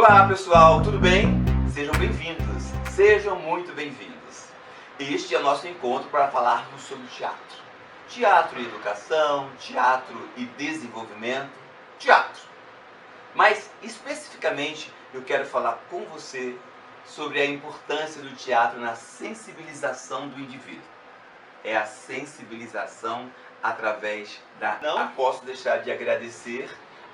Olá pessoal, tudo bem? Sejam bem-vindos, sejam muito bem-vindos. Este é o nosso encontro para falarmos sobre teatro. Teatro e educação, teatro e desenvolvimento, teatro. Mas especificamente eu quero falar com você sobre a importância do teatro na sensibilização do indivíduo. É a sensibilização através da... Não posso deixar de agradecer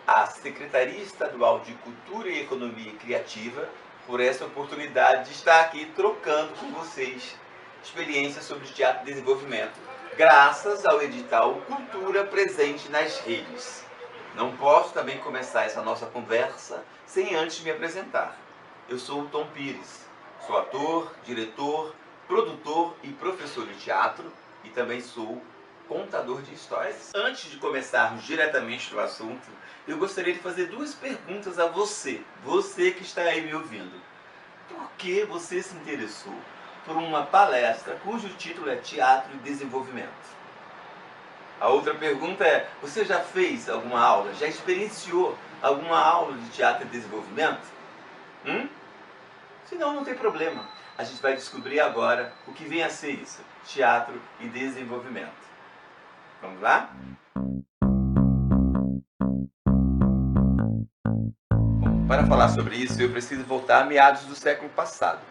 à Secretaria Estadual de Cultura e Economia Criativa por essa oportunidade de estar aqui trocando com vocês experiências sobre teatro e desenvolvimento, graças ao edital Cultura Presente nas Redes. Não posso também começar essa nossa conversa sem antes me apresentar. Eu sou o Tom Pires, sou ator, diretor, produtor e professor de teatro e também sou contador de histórias. Antes de começarmos diretamente no assunto, eu gostaria de fazer duas perguntas a você que está aí me ouvindo. Por que você se interessou por uma palestra cujo título é Teatro e Desenvolvimento? A outra pergunta é, você já fez alguma aula, já experienciou alguma aula de teatro e desenvolvimento? Se não, não tem problema. A gente vai descobrir agora o que vem a ser isso, teatro e desenvolvimento. Vamos lá? Bom, para falar sobre isso, eu preciso voltar a meados do século passado.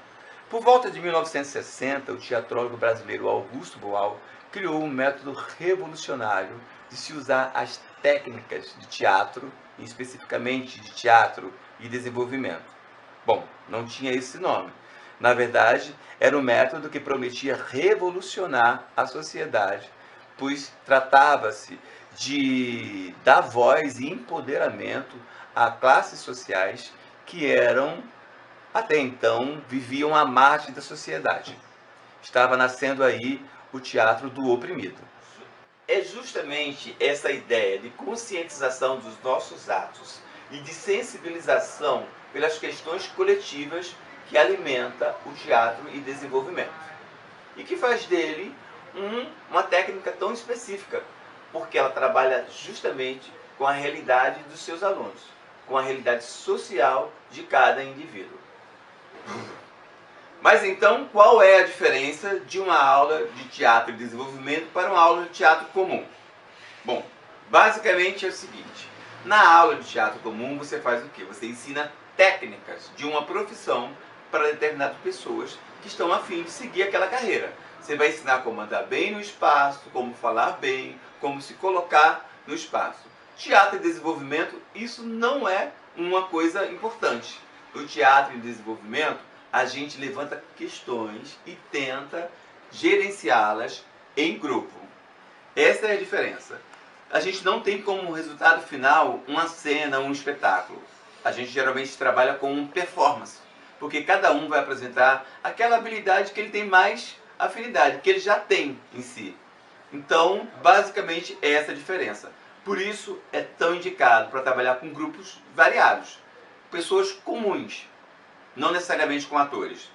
Por volta de 1960, o teatrólogo brasileiro Augusto Boal criou um método revolucionário de se usar as técnicas de teatro, e especificamente de teatro e desenvolvimento. Bom, não tinha esse nome. Na verdade, era um método que prometia revolucionar a sociedade, pois tratava-se de dar voz e empoderamento a classes sociais que até então, viviam à margem da sociedade. Estava nascendo aí o teatro do oprimido. É justamente essa ideia de conscientização dos nossos atos e de sensibilização pelas questões coletivas que alimenta o teatro e desenvolvimento. E que faz dele uma técnica tão específica, porque ela trabalha justamente com a realidade dos seus alunos, com a realidade social de cada indivíduo. Mas então, qual é a diferença de uma aula de teatro e desenvolvimento para uma aula de teatro comum? Bom, basicamente é o seguinte, na aula de teatro comum você faz o quê? Você ensina técnicas de uma profissão para determinadas pessoas que estão a fim de seguir aquela carreira. Você vai ensinar como andar bem no espaço, como falar bem, como se colocar no espaço. Teatro e desenvolvimento, isso não é uma coisa importante. No teatro e desenvolvimento, a gente levanta questões e tenta gerenciá-las em grupo. Essa é a diferença. A gente não tem como resultado final uma cena, um espetáculo. A gente geralmente trabalha com performance, porque cada um vai apresentar aquela habilidade que ele tem mais afinidade, que ele já tem em si. Então, basicamente, é essa a diferença. Por isso, é tão indicado para trabalhar com grupos variados. Pessoas comuns, não necessariamente com atores.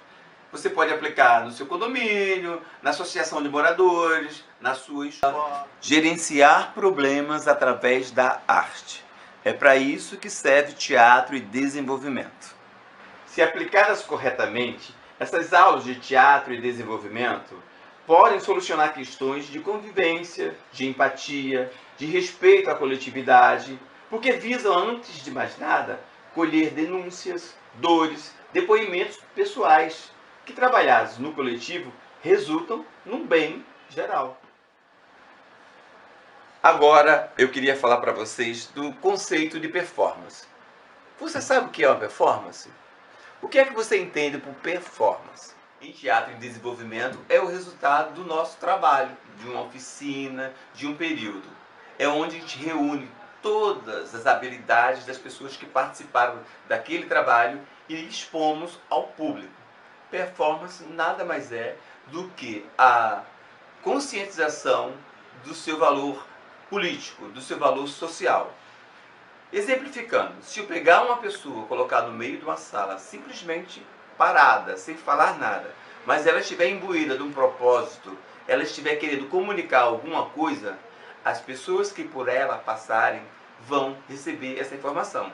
Você pode aplicar no seu condomínio, na associação de moradores, na sua escola. Gerenciar problemas através da arte. É para isso que serve teatro e desenvolvimento. Se aplicadas corretamente, essas aulas de teatro e desenvolvimento podem solucionar questões de convivência, de empatia, de respeito à coletividade, porque visam, antes de mais nada, colher denúncias, dores, depoimentos pessoais, que trabalhados no coletivo resultam num bem geral. Agora eu queria falar para vocês do conceito de performance. Você sabe o que é uma performance? O que é que você entende por performance? Em teatro e desenvolvimento é o resultado do nosso trabalho, de uma oficina, de um período. É onde a gente reúne todas as habilidades das pessoas que participaram daquele trabalho e expomos ao público. Performance nada mais é do que a conscientização do seu valor político, do seu valor social. Exemplificando, se eu pegar uma pessoa, colocar no meio de uma sala, simplesmente parada, sem falar nada, mas ela estiver imbuída de um propósito, ela estiver querendo comunicar alguma coisa, as pessoas que por ela passarem vão receber essa informação.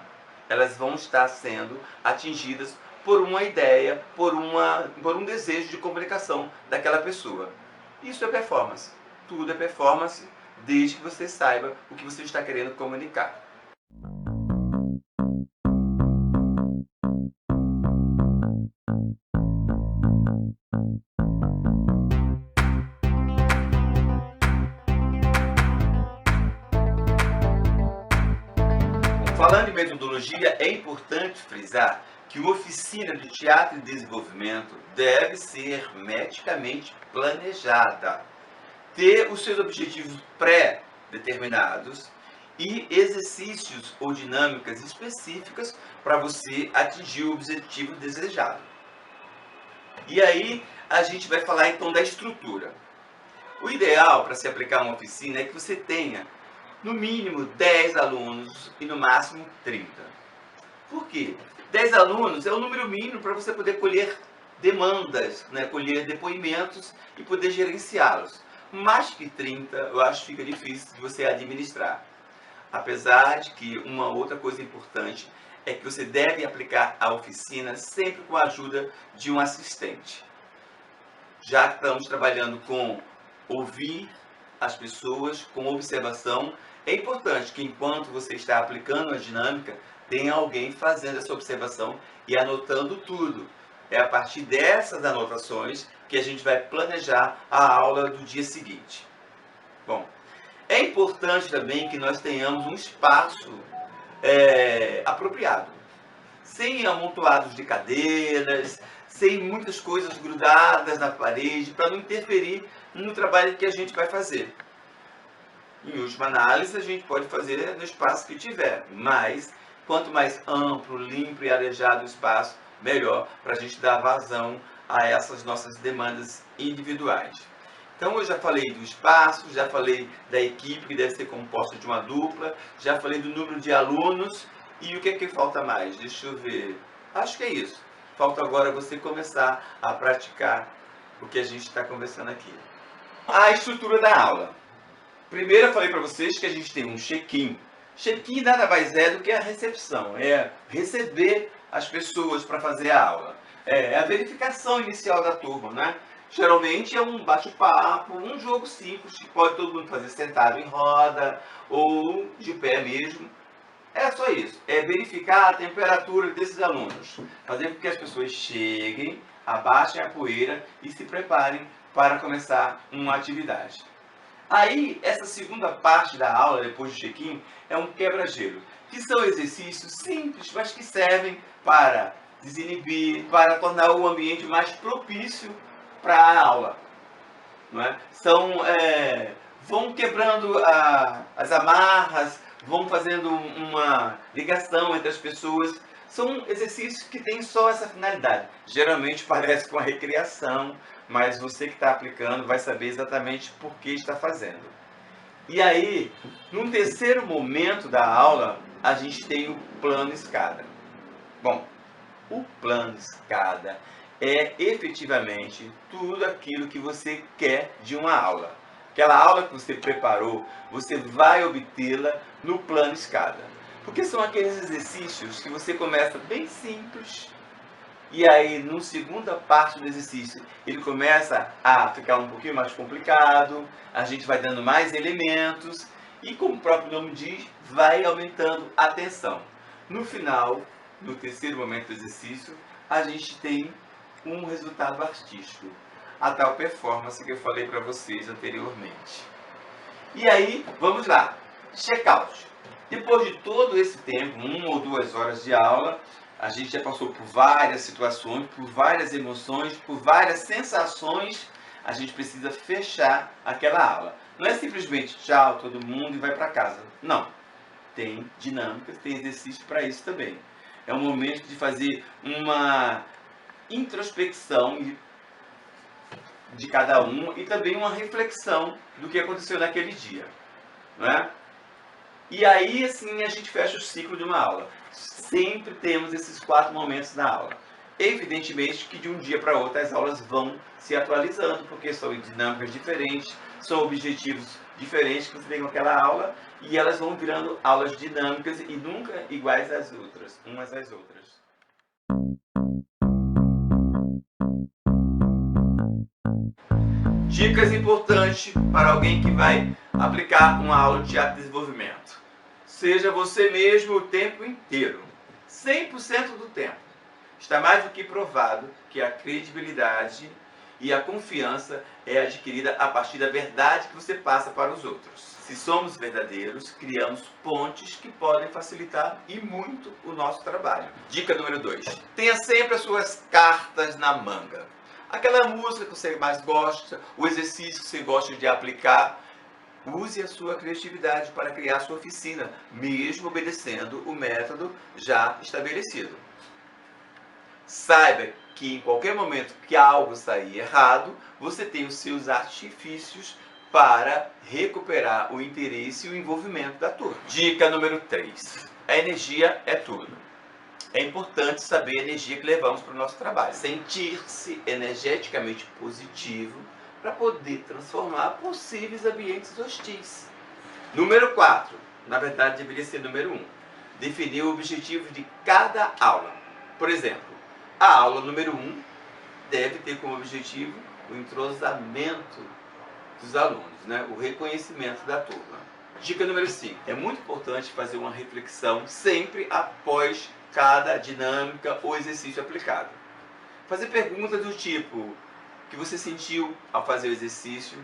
elas vão estar sendo atingidas por uma ideia, por um desejo de comunicação daquela pessoa. Isso é performance. Tudo é performance, desde que você saiba o que você está querendo comunicar. Falando em metodologia, é importante frisar que uma oficina de teatro e desenvolvimento deve ser hermeticamente planejada, ter os seus objetivos pré-determinados e exercícios ou dinâmicas específicas para você atingir o objetivo desejado. E aí a gente vai falar então da estrutura. O ideal para se aplicar uma oficina é que você tenha no mínimo 10 alunos e no máximo 30. Por quê? 10 alunos é o número mínimo para você poder colher demandas, né? Colher depoimentos e poder gerenciá-los. Mais que 30, eu acho que fica difícil de você administrar. Apesar de que uma outra coisa importante é que você deve aplicar a oficina sempre com a ajuda de um assistente. Já que estamos trabalhando com ouvir as pessoas, com observação, é importante que enquanto você está aplicando a dinâmica, tenha alguém fazendo essa observação e anotando tudo. É a partir dessas anotações que a gente vai planejar a aula do dia seguinte. Bom, é importante também que nós tenhamos um espaço apropriado, sem amontoados de cadeiras, sem muitas coisas grudadas na parede, para não interferir no trabalho que a gente vai fazer. Em última análise, a gente pode fazer no espaço que tiver, mas quanto mais amplo, limpo e arejado o espaço, melhor para a gente dar vazão a essas nossas demandas individuais. Então eu já falei do espaço, já falei da equipe que deve ser composta de uma dupla, já falei do número de alunos e o que é que falta mais? Deixa eu ver. Acho que é isso. Falta agora você começar a praticar o que a gente está conversando aqui. A estrutura da aula. Primeiro eu falei para vocês que a gente tem um check-in. Check-in nada mais é do que a recepção, é receber as pessoas para fazer a aula. É a verificação inicial da turma, né? Geralmente é um bate-papo, um jogo simples, que pode todo mundo fazer sentado em roda ou de pé mesmo. É só isso, é verificar a temperatura desses alunos, fazer com que as pessoas cheguem, abaixem a poeira e se preparem para começar uma atividade. Aí, essa segunda parte da aula, depois do check-in, é um quebra-gelo, que são exercícios simples, mas que servem para desinibir, para tornar o ambiente mais propício para a aula. Não é? Vão quebrando as amarras, vão fazendo uma ligação entre as pessoas. São exercícios que têm só essa finalidade. Geralmente parece com a recreação, mas você que está aplicando vai saber exatamente por que está fazendo. E aí, num terceiro momento da aula, a gente tem o plano escada. Bom, o plano escada é efetivamente tudo aquilo que você quer de uma aula. Aquela aula que você preparou, você vai obtê-la no plano escada. Porque são aqueles exercícios que você começa bem simples, e aí, na segunda parte do exercício, ele começa a ficar um pouquinho mais complicado, a gente vai dando mais elementos, e como o próprio nome diz, vai aumentando a tensão. No final, no terceiro momento do exercício, a gente tem um resultado artístico, a tal performance que eu falei para vocês anteriormente. E aí, vamos lá, check-out. Depois de todo esse tempo, 1 ou 2 horas de aula, a gente já passou por várias situações, por várias emoções, por várias sensações. A gente precisa fechar aquela aula. Não é simplesmente tchau todo mundo e vai para casa. Não. Tem dinâmicas, tem exercício para isso também. É um momento de fazer uma introspecção de cada um e também uma reflexão do que aconteceu naquele dia. Não é? E aí, assim, a gente fecha o ciclo de uma aula. Sempre temos esses 4 momentos na aula. Evidentemente que de um dia para outro as aulas vão se atualizando, porque são dinâmicas diferentes, são objetivos diferentes que você tem com aquela aula, e elas vão virando aulas dinâmicas e nunca iguais às outras, umas às outras. Dicas importantes para alguém que vai aplicar uma aula de teatro de desenvolvimento. Seja você mesmo o tempo inteiro, 100% do tempo. Está mais do que provado que a credibilidade e a confiança é adquirida a partir da verdade que você passa para os outros. Se somos verdadeiros, criamos pontes que podem facilitar e muito o nosso trabalho. Dica número 2. Tenha sempre as suas cartas na manga. Aquela música que você mais gosta, o exercício que você gosta de aplicar. Use a sua criatividade para criar sua oficina, mesmo obedecendo o método já estabelecido. Saiba que em qualquer momento que algo sair errado, você tem os seus artifícios para recuperar o interesse e o envolvimento da turma. Dica número 3. A energia é tudo. É importante saber a energia que levamos para o nosso trabalho. Sentir-se energeticamente positivo para poder transformar possíveis ambientes hostis. Número 4. Na verdade, deveria ser número 1. Definir o objetivo de cada aula. Por exemplo, a aula número 1 deve ter como objetivo o entrosamento dos alunos, né? O reconhecimento da turma. Dica número 5. É muito importante fazer uma reflexão sempre após cada dinâmica ou exercício aplicado. Fazer perguntas do tipo: o que você sentiu ao fazer o exercício?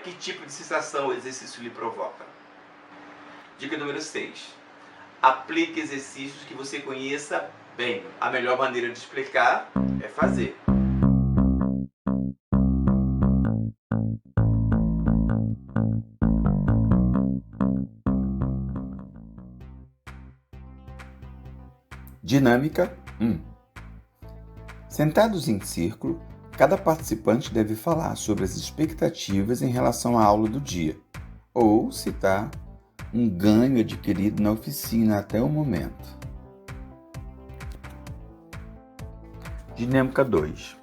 Que tipo de sensação o exercício lhe provoca? Dica número 6. Aplique exercícios que você conheça bem. A melhor maneira de explicar é fazer. Dinâmica 1. Sentados em círculo, cada participante deve falar sobre as expectativas em relação à aula do dia, ou citar um ganho adquirido na oficina até o momento. Dinâmica 2.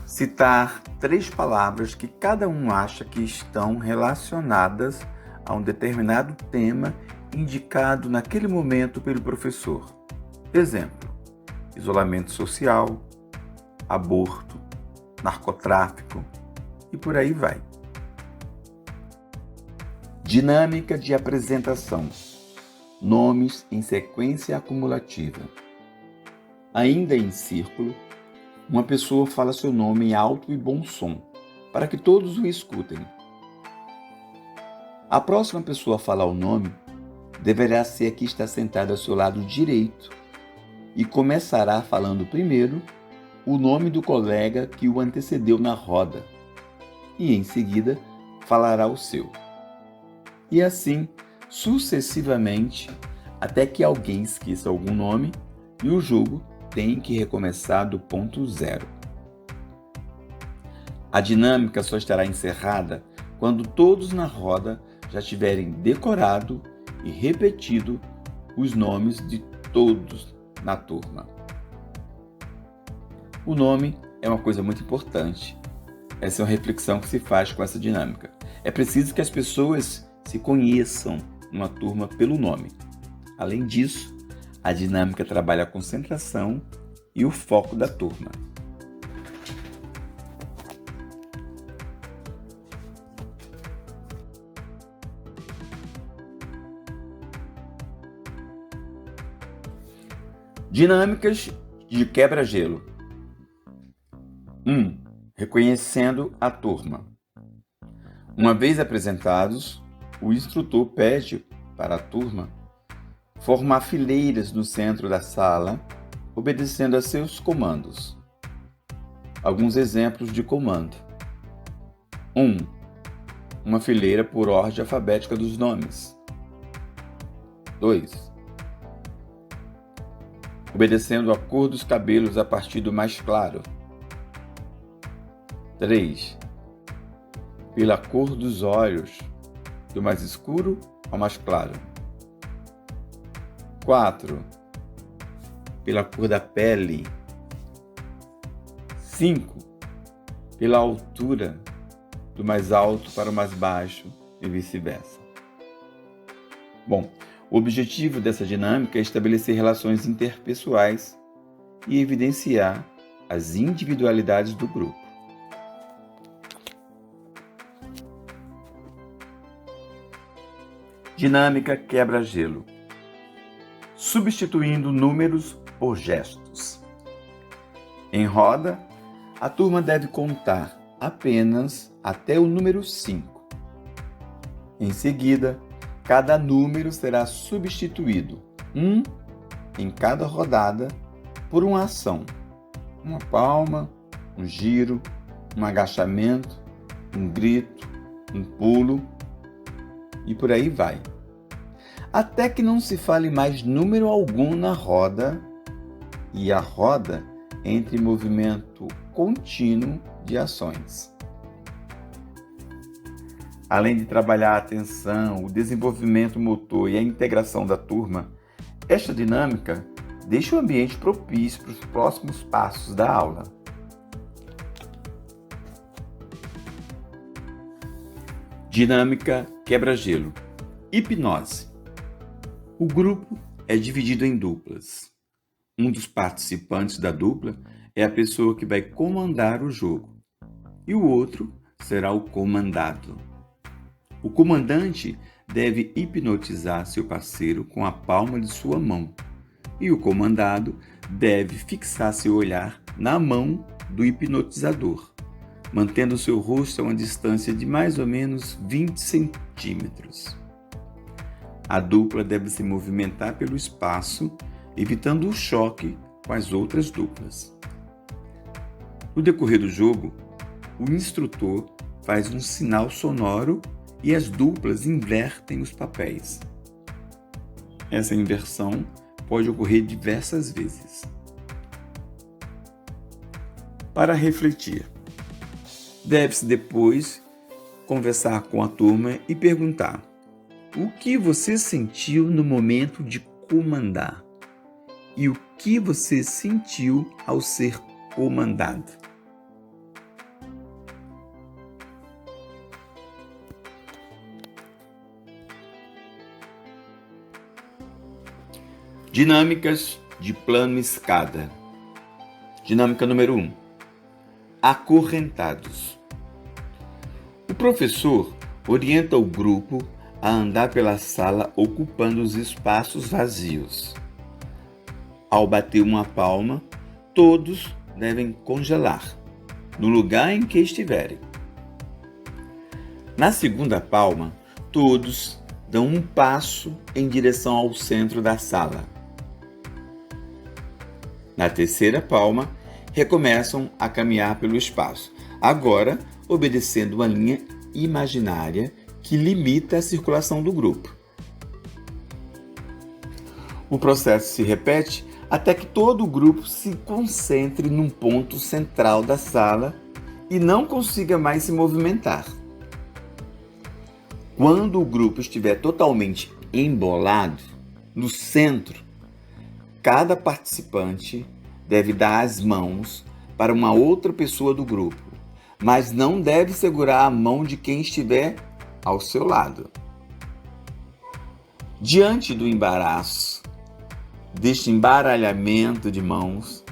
Citar 3 palavras que cada um acha que estão relacionadas a um determinado tema indicado naquele momento pelo professor. Exemplo: isolamento social, aborto, narcotráfico e por aí vai. Dinâmica de apresentação. Nomes em sequência acumulativa. Ainda em círculo, uma pessoa fala seu nome em alto e bom som, para que todos o escutem. A próxima pessoa a falar o nome deverá ser a que está sentada ao seu lado direito e começará falando primeiro o nome do colega que o antecedeu na roda e, em seguida, falará o seu. E assim, sucessivamente, até que alguém esqueça algum nome e o jogo tem que recomeçar do ponto zero. A dinâmica só estará encerrada quando todos na roda já tiverem decorado e repetido os nomes de todos na turma. O nome é uma coisa muito importante. Essa é uma reflexão que se faz com essa dinâmica. É preciso que as pessoas se conheçam numa turma pelo nome. Além disso, a dinâmica trabalha a concentração e o foco da turma. Dinâmicas de quebra-gelo. 1. Reconhecendo a turma. Uma vez apresentados, o instrutor pede para a turma formar fileiras no centro da sala, obedecendo a seus comandos. Alguns exemplos de comando. 1. Uma fileira por ordem alfabética dos nomes. 2. Obedecendo a cor dos cabelos a partir do mais claro. 3. Pela cor dos olhos, do mais escuro ao mais claro. 4. Pela cor da pele, 5 pela altura do mais alto para o mais baixo e vice-versa. Bom, o objetivo dessa dinâmica é estabelecer relações interpessoais e evidenciar as individualidades do grupo. Dinâmica quebra-gelo. Substituindo números por gestos. Em roda, a turma deve contar apenas até o número 5. Em seguida, cada número será substituído, em cada rodada, por uma ação. Uma palma, um giro, um agachamento, um grito, um pulo e por aí vai. Até que não se fale mais número algum na roda e a roda entre em movimento contínuo de ações. Além de trabalhar a atenção, o desenvolvimento motor e a integração da turma, esta dinâmica deixa o ambiente propício para os próximos passos da aula. Dinâmica quebra-gelo. Hipnose. O grupo é dividido em duplas. Um dos participantes da dupla é a pessoa que vai comandar o jogo e o outro será o comandado. O comandante deve hipnotizar seu parceiro com a palma de sua mão e o comandado deve fixar seu olhar na mão do hipnotizador, mantendo seu rosto a uma distância de mais ou menos 20 centímetros. A dupla deve se movimentar pelo espaço, evitando o choque com as outras duplas. No decorrer do jogo, o instrutor faz um sinal sonoro e as duplas invertem os papéis. Essa inversão pode ocorrer diversas vezes. Para refletir, deve-se depois conversar com a turma e perguntar: o que você sentiu no momento de comandar? E o que você sentiu ao ser comandado? Dinâmicas de plano escada. Dinâmica número 1. Acorrentados. O professor orienta o grupo a andar pela sala ocupando os espaços vazios. Ao bater uma palma, todos devem congelar no lugar em que estiverem. Na segunda palma, todos dão um passo em direção ao centro da sala. Na terceira palma, recomeçam a caminhar pelo espaço, agora obedecendo uma linha imaginária que limita a circulação do grupo. O processo se repete até que todo o grupo se concentre num ponto central da sala e não consiga mais se movimentar. Quando o grupo estiver totalmente embolado, no centro, cada participante deve dar as mãos para uma outra pessoa do grupo, mas não deve segurar a mão de quem estiver ao seu lado. Diante do embaraço, deste embaralhamento de mãos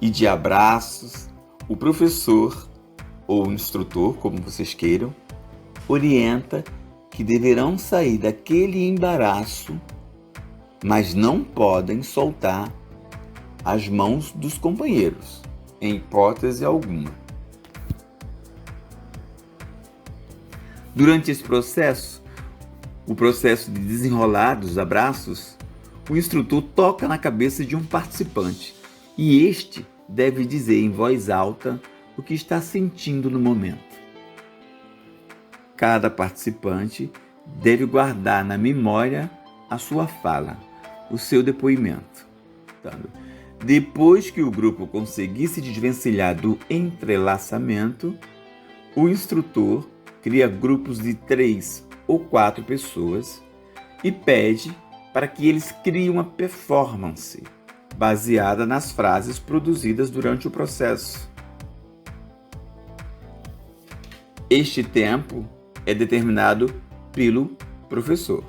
e de abraços, o professor ou o instrutor, como vocês queiram, orienta que deverão sair daquele embaraço, mas não podem soltar as mãos dos companheiros, em hipótese alguma. Durante esse processo, o processo de desenrolar dos abraços, o instrutor toca na cabeça de um participante e este deve dizer em voz alta o que está sentindo no momento. Cada participante deve guardar na memória a sua fala, o seu depoimento. Depois que o grupo conseguir se desvencilhar do entrelaçamento, o instrutor cria grupos de 3 ou 4 pessoas e pede para que eles criem uma performance baseada nas frases produzidas durante o processo. Este tempo é determinado pelo professor.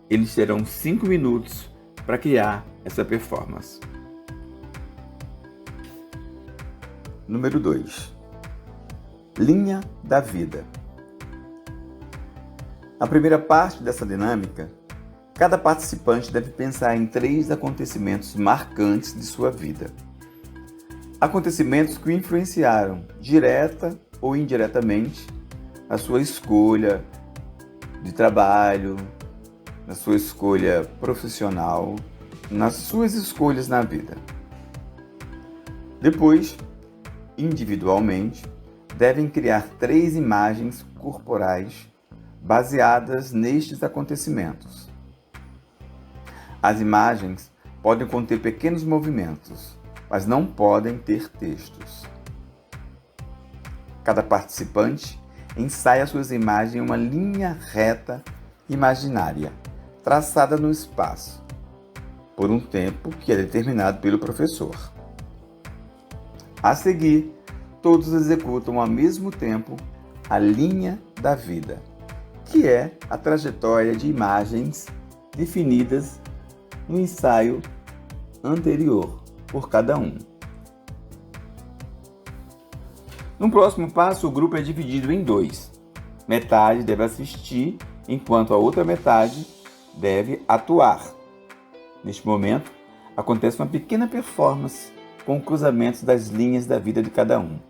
Eles terão 5 minutos para criar essa performance. Número 2. Linha da vida. Na primeira parte dessa dinâmica, cada participante deve pensar em 3 acontecimentos marcantes de sua vida. Acontecimentos que o influenciaram, direta ou indiretamente, na sua escolha de trabalho, na sua escolha profissional, nas suas escolhas na vida. Depois, individualmente, devem criar 3 imagens corporais baseadas nestes acontecimentos. As imagens podem conter pequenos movimentos, mas não podem ter textos. Cada participante ensaia suas imagens em uma linha reta imaginária, traçada no espaço, por um tempo que é determinado pelo professor. A seguir, todos executam ao mesmo tempo a linha da vida, que é a trajetória de imagens definidas no ensaio anterior por cada um. No próximo passo, o grupo é dividido em 2. Metade deve assistir, enquanto a outra metade deve atuar. Neste momento, acontece uma pequena performance com cruzamentos das linhas da vida de cada um.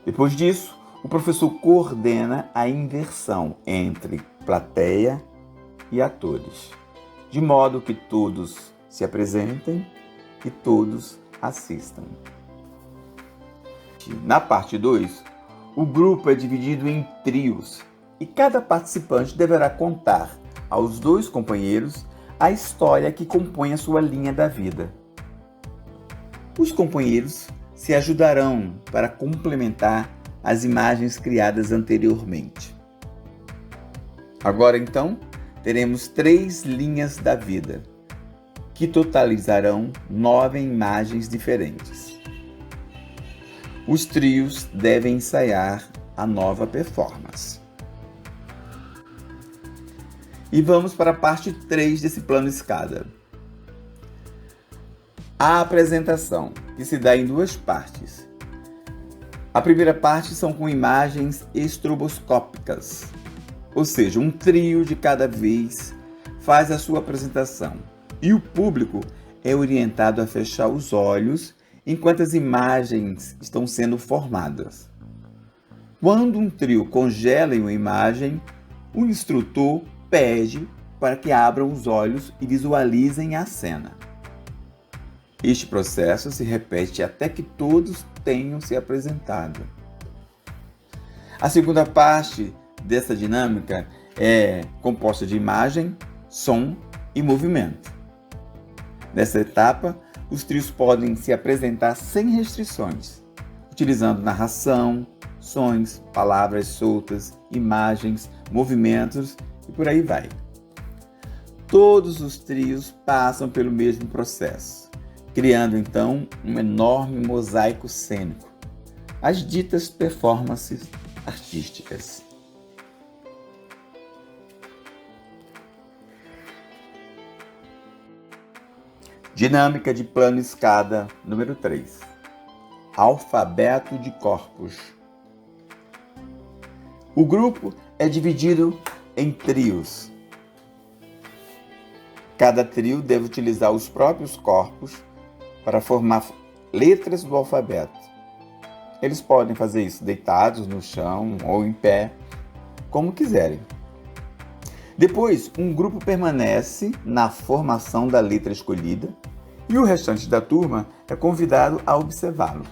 Depois disso, o professor coordena a inversão entre plateia e atores, de modo que todos se apresentem e todos assistam. Na parte 2, o grupo é dividido em trios e cada participante deverá contar aos 2 companheiros a história que compõe a sua linha da vida. Os companheiros se ajudarão para complementar as imagens criadas anteriormente. Agora, então, teremos 3 linhas da vida, que totalizarão 9 imagens diferentes. Os trios devem ensaiar a nova performance. E vamos para a parte 3 desse plano escada. A apresentação, que se dá em 2 partes. A primeira parte são com imagens estroboscópicas, ou seja, um trio de cada vez faz a sua apresentação e o público é orientado a fechar os olhos enquanto as imagens estão sendo formadas. Quando um trio congela em uma imagem, o instrutor pede para que abram os olhos e visualizem a cena. Este processo se repete até que todos tenham se apresentado. A segunda parte dessa dinâmica é composta de imagem, som e movimento. Nessa etapa, os trios podem se apresentar sem restrições, utilizando narração, sons, palavras soltas, imagens, movimentos e por aí vai. Todos os trios passam pelo mesmo processo, criando então um enorme mosaico cênico, as ditas performances artísticas. Dinâmica de plano escada número 3. Alfabeto de corpos. O grupo é dividido em trios. Cada trio deve utilizar os próprios corpos para formar letras do alfabeto. Eles podem fazer isso deitados no chão ou em pé, como quiserem. Depois, um grupo permanece na formação da letra escolhida e o restante da turma é convidado a observá-lo.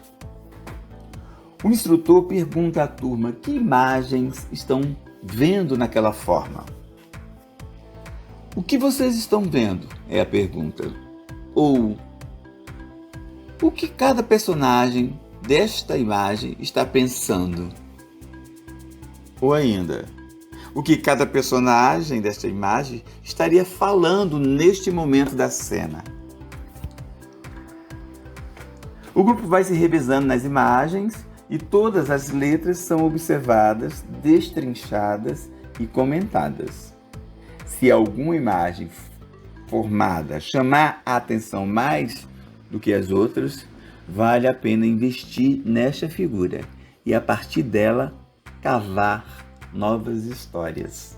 O instrutor pergunta à turma que imagens estão vendo naquela forma. O que vocês estão vendo? É a pergunta. Ou o que cada personagem desta imagem está pensando? Ou ainda, o que cada personagem desta imagem estaria falando neste momento da cena? O grupo vai se revezando nas imagens e todas as letras são observadas, destrinchadas e comentadas. Se alguma imagem formada chamar a atenção mais do que as outras, vale a pena investir nesta figura e, a partir dela, cavar novas histórias.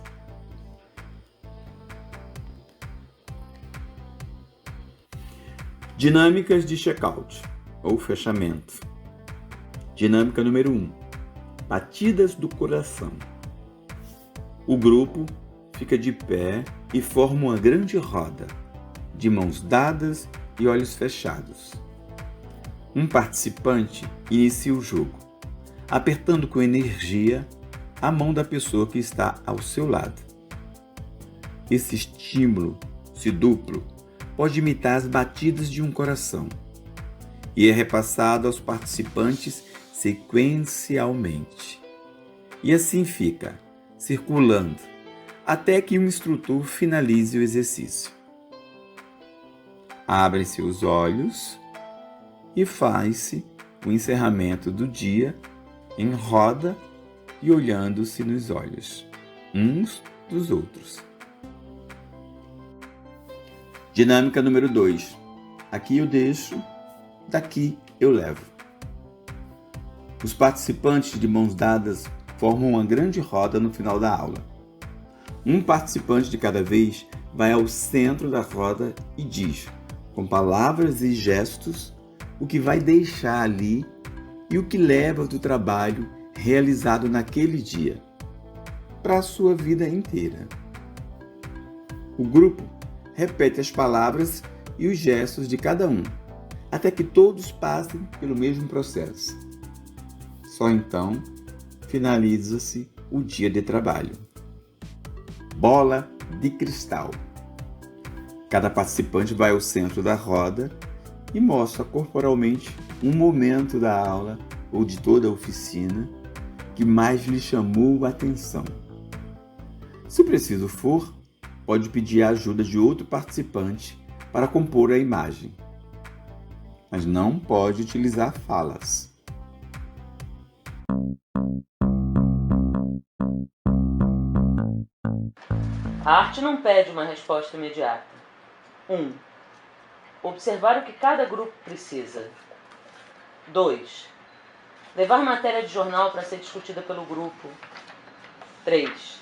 Dinâmicas de check-out ou fechamento. Dinâmica número 1. Batidas do coração. O grupo fica de pé e forma uma grande roda, de mãos dadas e olhos fechados. Um participante inicia o jogo, apertando com energia a mão da pessoa que está ao seu lado. Esse estímulo, se duplo, pode imitar as batidas de um coração e é repassado aos participantes sequencialmente. E assim fica, circulando, até que um instrutor finalize o exercício. Abrem-se os olhos e faz-se o encerramento do dia em roda e olhando-se nos olhos, uns dos outros. Dinâmica número 2. Aqui eu deixo, daqui eu levo. Os participantes de mãos dadas formam uma grande roda no final da aula. Um participante de cada vez vai ao centro da roda e diz, com palavras e gestos, o que vai deixar ali e o que leva do trabalho realizado naquele dia, para a sua vida inteira. O grupo repete as palavras e os gestos de cada um, até que todos passem pelo mesmo processo. Só então finaliza-se o dia de trabalho. Bola de cristal. Cada participante vai ao centro da roda e mostra corporalmente um momento da aula ou de toda a oficina que mais lhe chamou a atenção. Se preciso for, pode pedir a ajuda de outro participante para compor a imagem, mas não pode utilizar falas. A arte não pede uma resposta imediata. 1. Observar o que cada grupo precisa. 2. Levar matéria de jornal para ser discutida pelo grupo. 3.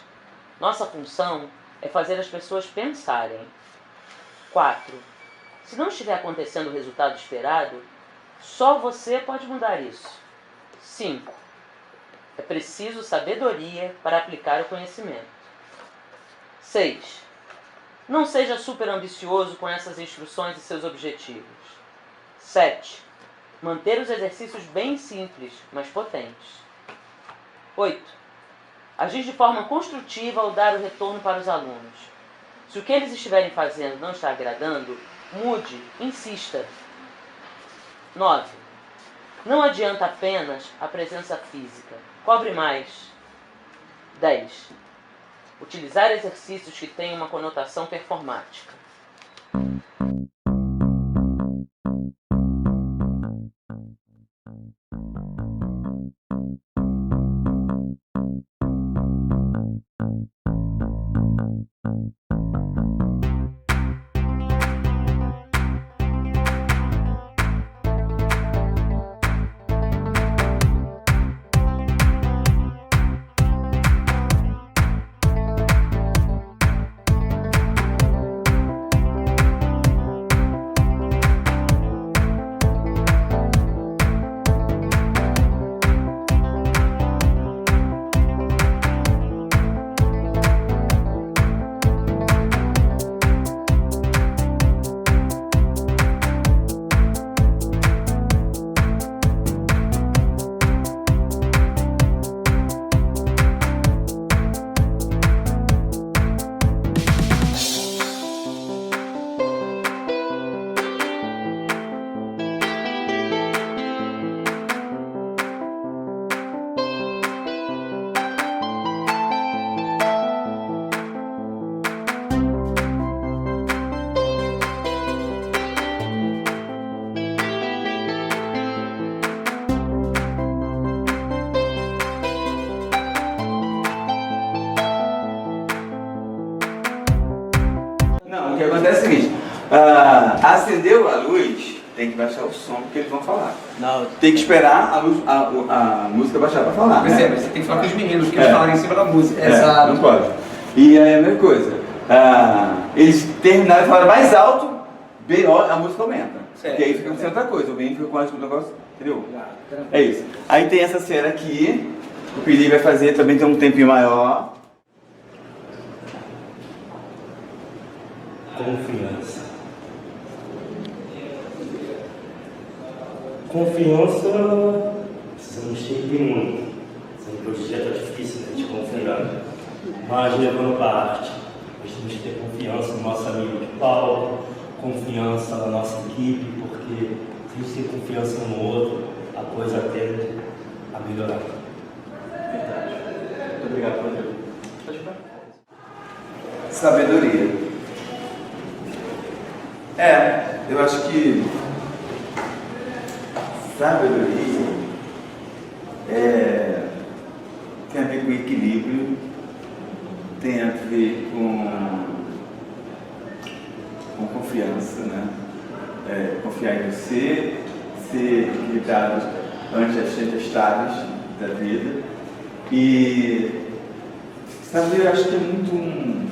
Nossa função é fazer as pessoas pensarem. 4. Se não estiver acontecendo o resultado esperado, só você pode mudar isso. 5. É preciso sabedoria para aplicar o conhecimento. 6. Não seja super ambicioso com essas instruções e seus objetivos. 7. Manter os exercícios bem simples, mas potentes. 8. Agir de forma construtiva ao dar o retorno para os alunos. Se o que eles estiverem fazendo não está agradando, mude, insista. 9. Não adianta apenas a presença física. Cobre mais. 10. Utilizar exercícios que tenham uma conotação performática. acontece o seguinte, acendeu a luz, tem que baixar o som que eles vão falar. Não. Tem que esperar a música baixar para falar. Mas né? você tem que falar com os meninos, porque eles falarem em cima da música. Não pode. E aí a mesma coisa, eles terminaram e falaram mais alto, a música aumenta. Porque aí fica com outra coisa, o menino fica com mais um negócio, entendeu? É isso. Aí tem essa cena aqui, o Pili vai fazer, também tem um tempinho maior. Confiança. Confiança, precisamos ter muito. Esse é um projeto difícil, né, de confiar. Mas levando para a arte, nós temos que ter confiança no nosso amigo de Paulo, confiança na nossa equipe, porque se a gente tem confiança um no outro, a coisa tende a melhorar. Verdade. Muito obrigado, Rodrigo. Sabedoria. Eu acho que sabedoria tem a ver com equilíbrio, tem a ver com confiança, né? Confiar em você, ser equilibrado ante as tempestades da vida. E saber, eu acho que é muito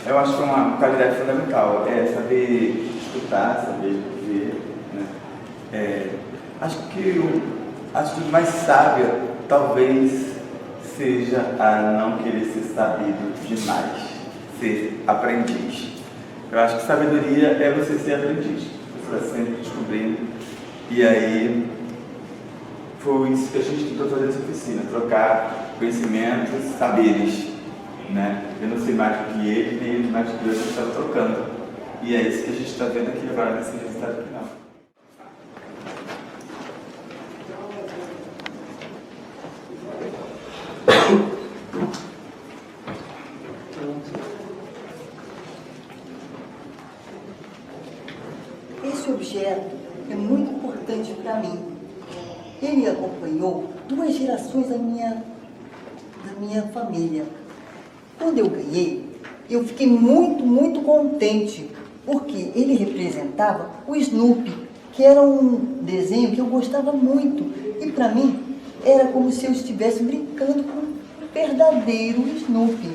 eu acho que é uma qualidade fundamental, saber escutar, saber ver, né? Acho que a atitude mais sábia talvez seja a não querer ser sabido demais, ser aprendiz. Eu acho que sabedoria é você ser aprendiz, você vai sempre descobrindo. E aí foi isso que a gente tentou fazer nessa oficina, trocar conhecimentos, saberes. Né? Eu não sei mais do que ele, nem ele mais do que eu, a gente estava trocando. E é isso que a gente está vendo aqui agora nesse resultado final. Esse objeto é muito importante para mim. Ele acompanhou 2 gerações da minha família. Quando eu ganhei, eu fiquei muito contente, porque ele representava o Snoopy, que era um desenho que eu gostava muito. E para mim, era como se eu estivesse brincando com o verdadeiro Snoopy.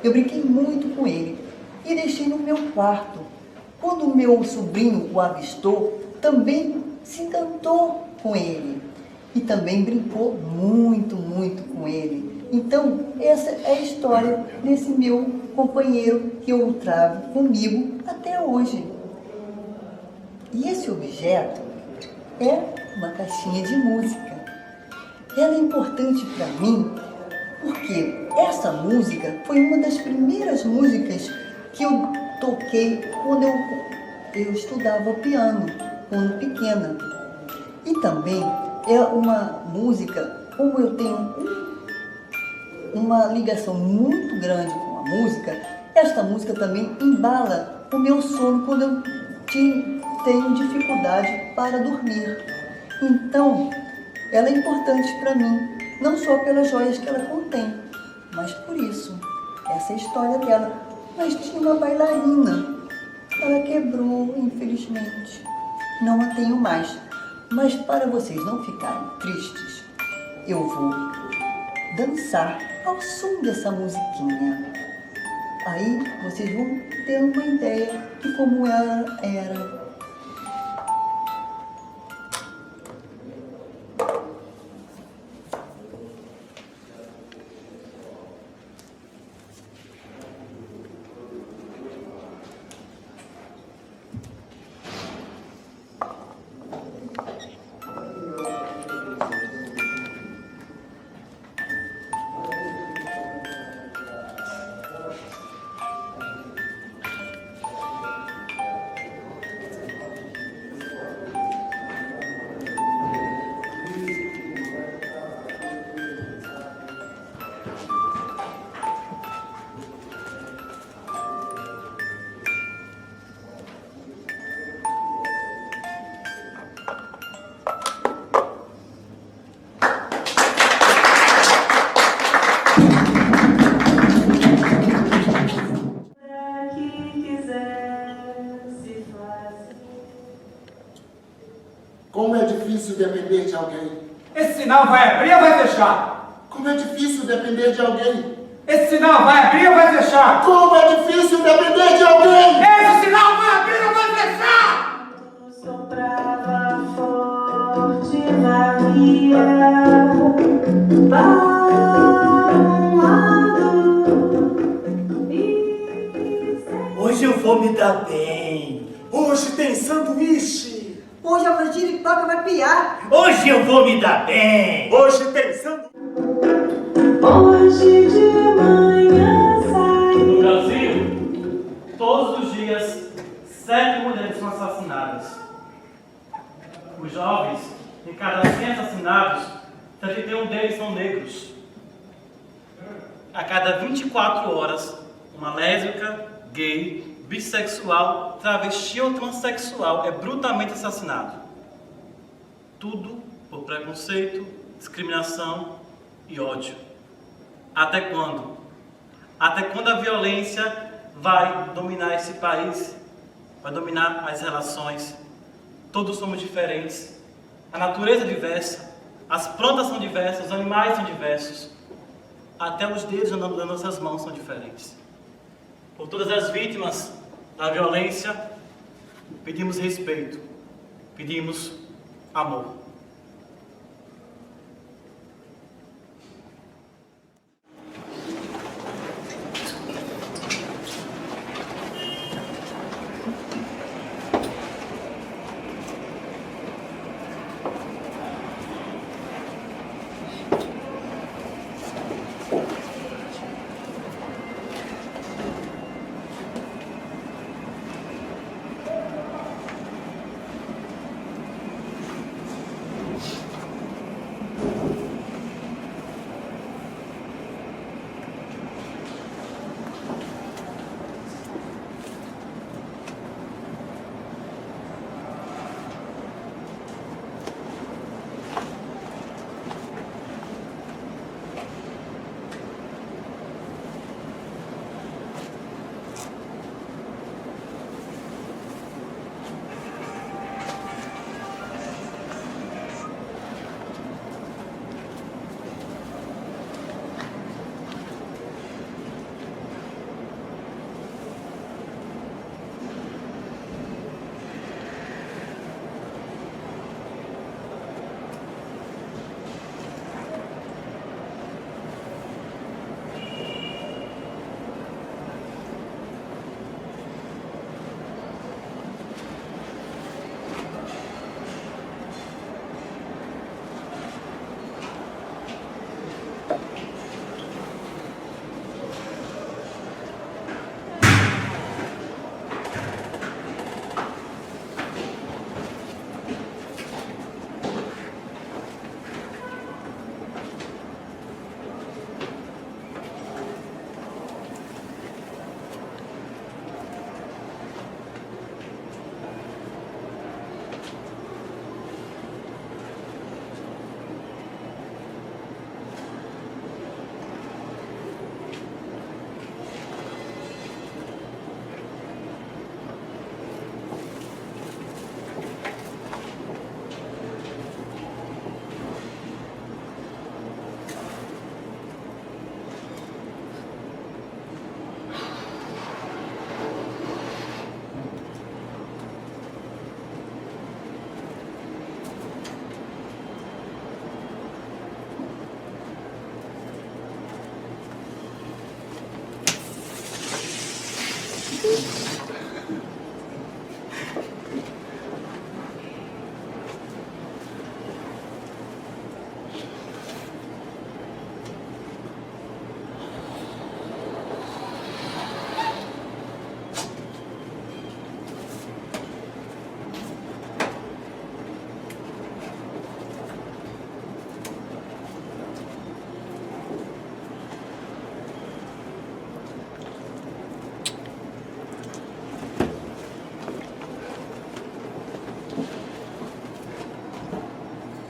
Eu brinquei muito com ele e deixei no meu quarto. Quando o meu sobrinho o avistou, também se encantou com ele e também brincou muito com ele. Então, essa é a história desse meu companheiro que eu trago comigo até hoje. E esse objeto é uma caixinha de música. Ela é importante para mim porque essa música foi uma das primeiras músicas que eu toquei quando eu estudava piano, quando pequena. E também é uma música, como eu tenho uma ligação muito grande com a música, esta música também embala o meu sono quando eu tenho dificuldade para dormir. Então, ela é importante para mim, não só pelas joias que ela contém, mas por isso, essa é a história dela. Mas tinha uma bailarina, ela quebrou, infelizmente, não a tenho mais. Mas para vocês não ficarem tristes, eu vou dançar ao som dessa musiquinha. Aí vocês vão ter uma ideia de como ela era. Como é difícil depender de alguém. Esse sinal vai abrir ou vai fechar? Como é difícil depender de alguém. Esse sinal vai abrir ou vai fechar? Como é difícil depender de alguém. Esse sinal vai abrir ou vai fechar? Soprava forte, valia para um lado e Hoje eu vou me dar bem. Hoje tem sanduíche. Hoje a mandiripaca vai piar. Hoje eu vou me dar bem. Hoje tem sanduíche. hoje de manhã sai. No Brasil, todos os dias, 7 mulheres são assassinadas. Os jovens, em cada 100 assassinados, 71 deles são negros. A cada 24 horas, uma lésbica, gay, bissexual, travesti ou transexual é brutalmente assassinado. Tudo por preconceito, discriminação e ódio. Até quando? Até quando a violência vai dominar esse país? Vai dominar as relações? Todos somos diferentes. A natureza é diversa. As plantas são diversas, os animais são diversos. Até os dedos das nossas mãos são diferentes. Por todas as vítimas da violência, pedimos respeito, pedimos amor.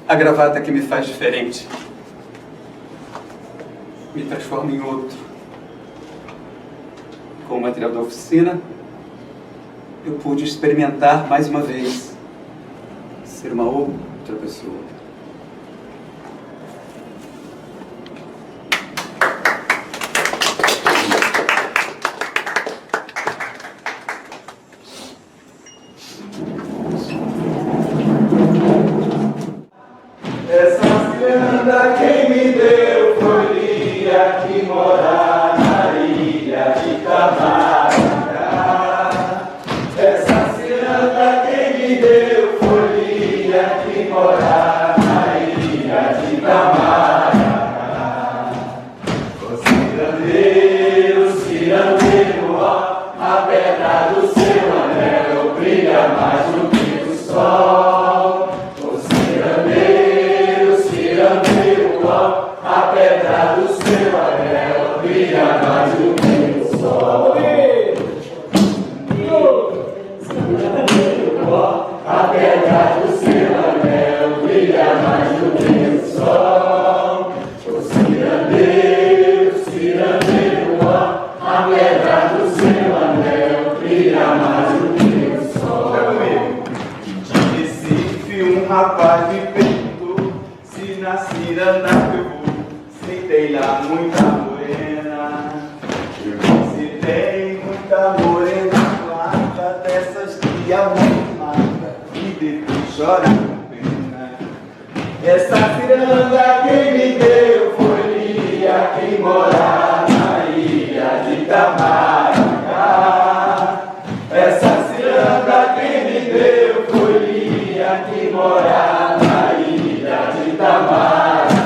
A gravata que me faz diferente me transforma em outro. Com o material da oficina, eu pude experimentar mais uma vez ser uma outra pessoa. Essa ciranda quem me deu foi Lia, que mora na ilha de Itamaracá. Essa ciranda quem me deu foi Lia, que mora na ilha de Itamaracá. Ô cirandeiro, cirandeiro, ó, a pedra do seu anel brilha mais do que o sol. Ô cirandeiro, cirandeiro, ó, a pedra do seu anel brilha mais do que o sol. Cirandeiro, ó, a pedra do seu anel brilha mais do que o sol. Ô cirandeiro, cirandeiro, ó, a pedra do seu anel brilha mais do que o sol. De Recife um rapaz me perguntou se na ciranda que eu vou, se tem lá muita morena. Eu disse tem muita morena plata, dessas que a mãe mata e depois chora com pena. Essa ciranda quem me deu foi Lia, quem mora na ilha de Itamaracá. Essa ciranda quem me deu foi Lia, que mora na ilha de Itamaracá.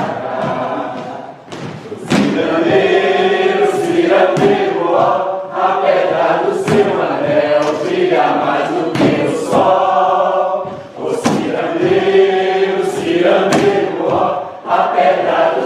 Cirandeiro, cirandeiro, ó, a pedra do seu anel brilha mais do que o sol. Ô cirandeiro, cirandeiro, ó, a pedra do